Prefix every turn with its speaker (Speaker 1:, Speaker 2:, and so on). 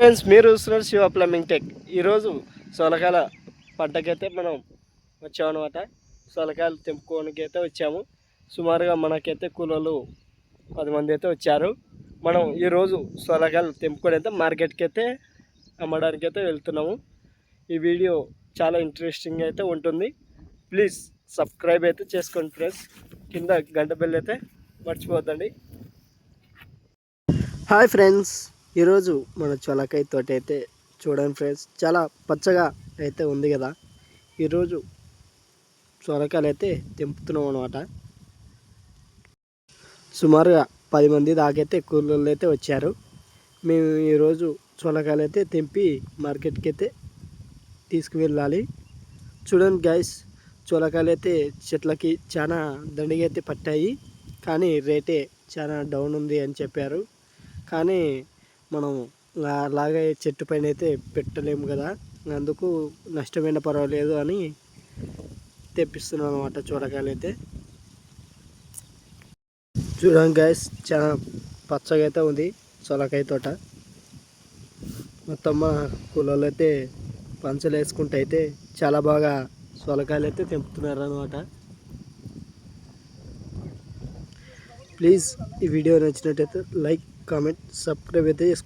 Speaker 1: Friends, మీరు చూస్తున్నారు Shiva plumbing tech. ఈరోజు సొలకాయల పంటకైతే మనం వచ్చామన్నమాట. సొలకాయలు తెంపుకోవడానికి అయితే వచ్చాము. సుమారుగా మనకైతే కూలోళ్ళు 10 మంది అయితే వచ్చారు. మనం ఈరోజు సొలకాయలు తెంపుకొని అయితే మార్కెట్కి అయితే అమ్మడానికి అయితే వెళ్తున్నాము. ఈ వీడియో చాలా ఇంట్రెస్టింగ్ అయితే ఉంటుంది. ప్లీజ్ సబ్స్క్రైబ్ అయితే చేసుకోండి ఫ్రెండ్స్. కింద గంట బెల్ అయితే మర్చిపోద్దండి. హాయ్ ఫ్రెండ్స్, ఈరోజు మన చొలకాయ తోట అయితే చూడండి ఫ్రెండ్స్, చాలా పచ్చగా అయితే ఉంది కదా. ఈరోజు చొలకాయలు అయితే తెంపుతున్నాం అనమాట. సుమారుగా 10 మంది దాకైతే కూలీలు అయితే వచ్చారు. మేము ఈరోజు చొలకాయలు అయితే తెంపి మార్కెట్కి అయితే తీసుకువెళ్ళాలి. చూడండి గైస్, చొలకాయలు అయితే చెట్లకి చాలా దండిగా అయితే పట్టాయి, కానీ రేటే చాలా డౌన్ ఉంది అని చెప్పారు. కానీ మనం అలాగే చెట్టు పైన అయితే పెట్టలేము కదా, అందుకు నష్టమైన పర్వాలేదు అని తెప్పిస్తున్నాం అనమాట చొరకాయలు అయితే. చూడండి గైస్, చాలా పచ్చగా అయితే ఉంది సొరకాయ తోట. మొత్తం మా కూలోళ్ళు అయితే పంచలు వేసుకుంటే అయితే చాలా బాగా సొరకాయలు అయితే తెంపుతున్నారు అనమాట. ప్లీజ్ ఈ వీడియో నచ్చినట్టయితే లైక్, కామెంట్, సబ్స్క్రైబ్ అయితే చేసుకోండి.